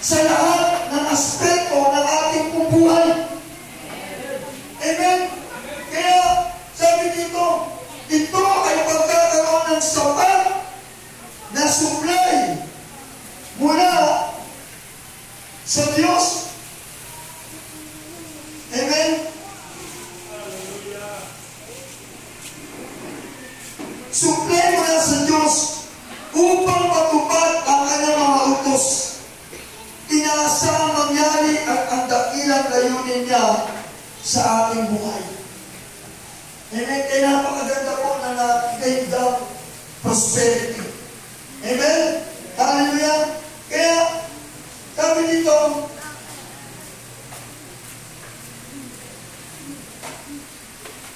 sa lahat ng aspeto ng ating buhay. Amen? Kaya, sabi dito, ito ay pagkakaroon ng sapat na supply mula sa Diyos. Amen? Supply mula sa Diyos upang matupad ang kanyang mga utos. Inaasahang mangyari at ang dakilang layunin niya sa ating buhay. Amen? Kaya napakaganda po na kingdom prosperity. Amen? Hallelujah? Kaya, sabi dito,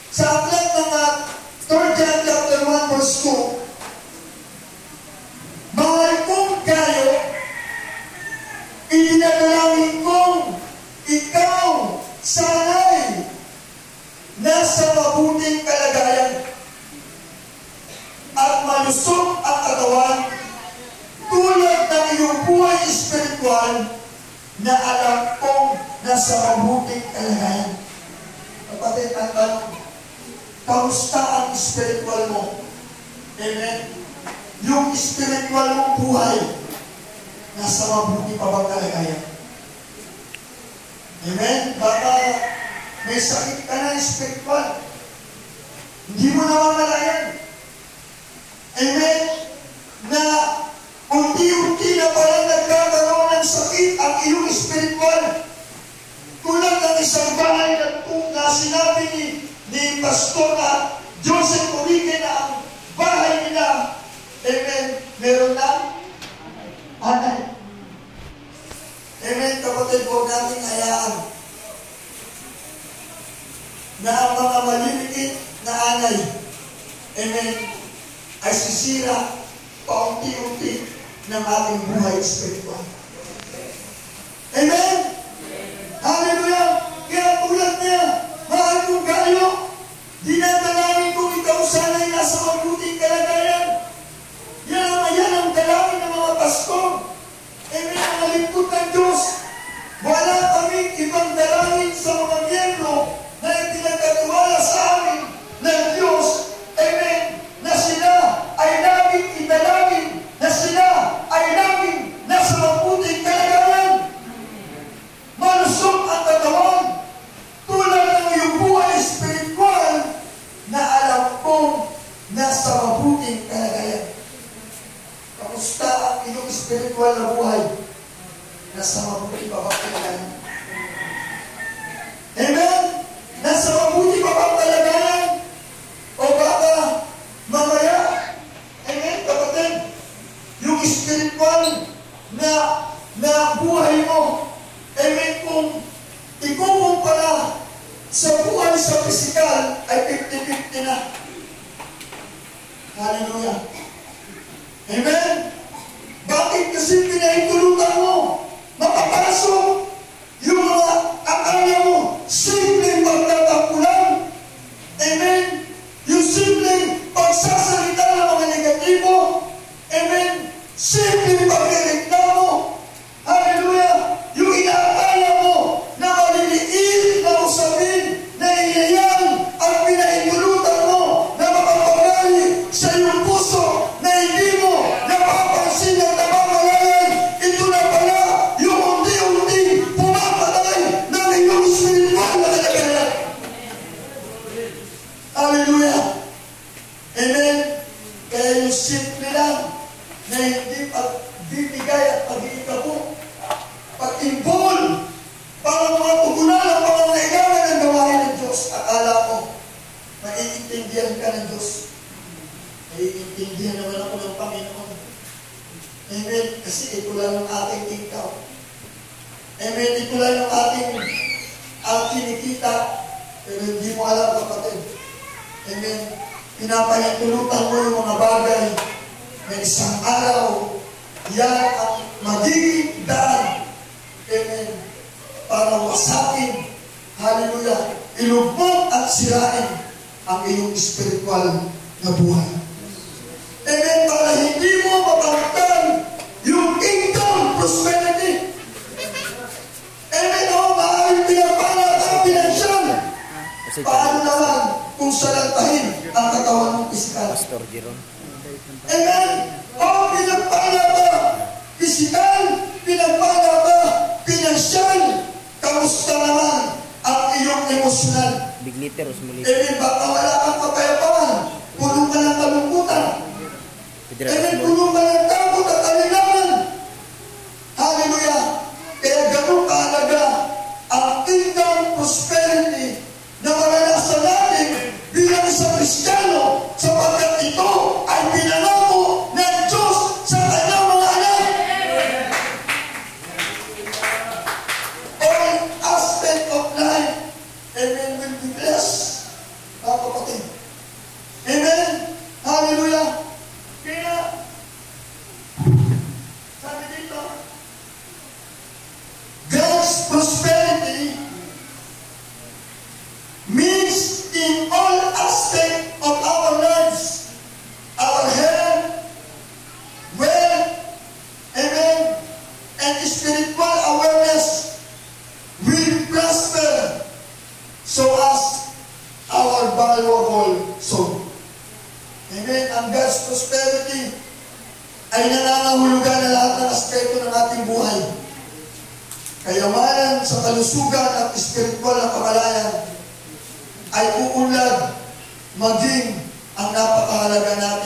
sa aklat ng 3 John chapter 1 verse 2, mahal kong kayo, idinadalangin kong ikaw sana'y nasa mabuting kalagayan at malusog ang katawan tulad ng iyong buhay espiritual na alam kong nasa mabuting kalagayan. Kapatid, ang tanong, kamusta ang spiritual mo? Amen? Yung spiritual mong buhay, nasa mabuti pa bang kalagayan? Amen? Baka may sakit ka na spiritual. Hindi mo namamalayan. Amen? Na unti-unti na parang nagkakaroon ng sakit ang iyong spiritual. Tulad ng isang bahay na sinabi ni Pastor na Joseph Origen na ang bahay nila, amen, meron na anay. Amen, kapatid, huwag natin hayaan na ang mga maliliit na anay, amen, ay sisira paunti-unti ng ating buhay spiritual. Amen? Hallelujah! Kaya tulad niya, mahal kong kayo, dinadalangin kong ikaw sana'y nasa mabuting kalagayan. Yan ang dalangin ng mga pastor. Amen, ang lingkod ng Diyos. Wala kaming ibang dalangin sa mga miyembro na itinagkatiwala sa amin ng Diyos. Amen, na sila ay laging idalangin, na sila ay laging nasa mabuting kalagayan. Malusog ang katawan tulad ng iyong buhay spiritual na alam kong nasa mabuting kalagayan. Kamusta ang iyong spiritual na buhay? Nasa mabuting pa bang kalagayan? Amen? Nasa mabuting pa bang kalagayan? O baka mamaya, amen, kapatid, yung spiritual na buhay mo, amen, kung ikukumpara sa buhay sa physical ay 50-50 na. Hallelujah. Amen? Bakit kasi pinahintulutan mo? Mapapasok yung mga akala mo, simpleng pagtatampulan. Amen? Yung simpleng pagsasalita ng mga negatibo. Amen? Simpleng pagreklamo. Hallelujah! Yung inaakala mo na maliliit na usapin na iyayan at pinahintulutan mo na makapagali sa iyong puso na hindi mo napapansin at namamalayan. Ito na pala yung unti-unti pumapatay ng iyong spiritual na kalagayan. Hallelujah! Amen? Kaya yung simple lang na hindi pagbibigay at pag-iikabo, pag-involve, para mga tugunan ang pangangailangan ng gawain ng Diyos. Akala ko, maiintindihan ka ng Diyos. Maiintindihan naman ako ng Panginoon. Amen? Kasi ito lang ang ating ikaw. Amen? Ito lang ang ating kinikita. Pero hindi mo alam, kapatid. Amen? Pinapahintulutan mo yung mga bagay na isang araw, yan ang magiging daan. Amen. Para wasakin, hallelujah, ilubog at sirain ang iyong spiritual na buhay. Amen. Para hindi mo makamtan yung kingdom prosperity. paano naman kung salantahin ang katawan mong pisikal? Pastor Jeron. Amen? O pinagpala ba? Pisikal? Pinagpala ba? Pinansyal? Kamusta naman ang iyong emosyonal? Big liter o small liter. Amen? Baka wala kang kapayapaan. Puno ka ng kalungkutan. Amen? Puno ka ng takot at alilangan. Hallelujah! Kaya ganun kahalaga ang kingdom prosperity na maranasan natin bilang isang Kristiyano sapagkat ito ay pinangako ng Diyos sa kanyang mga anak. All aspect of life, amen, will be blessed. Mga kapatid. Amen? Hallelujah! Kaya, sabi dito, God's prosperity means in all aspects of our lives, our health, wealth, amen, and spiritual awareness will prosper so as our valuable soul. Amen. Ang God's prosperity ay nangangahulugan na lahat ng aspeto ng ating buhay. Kayamanan sa kalusugan at spiritual na kamalayan ay uunlad maging ang napakahalaga natin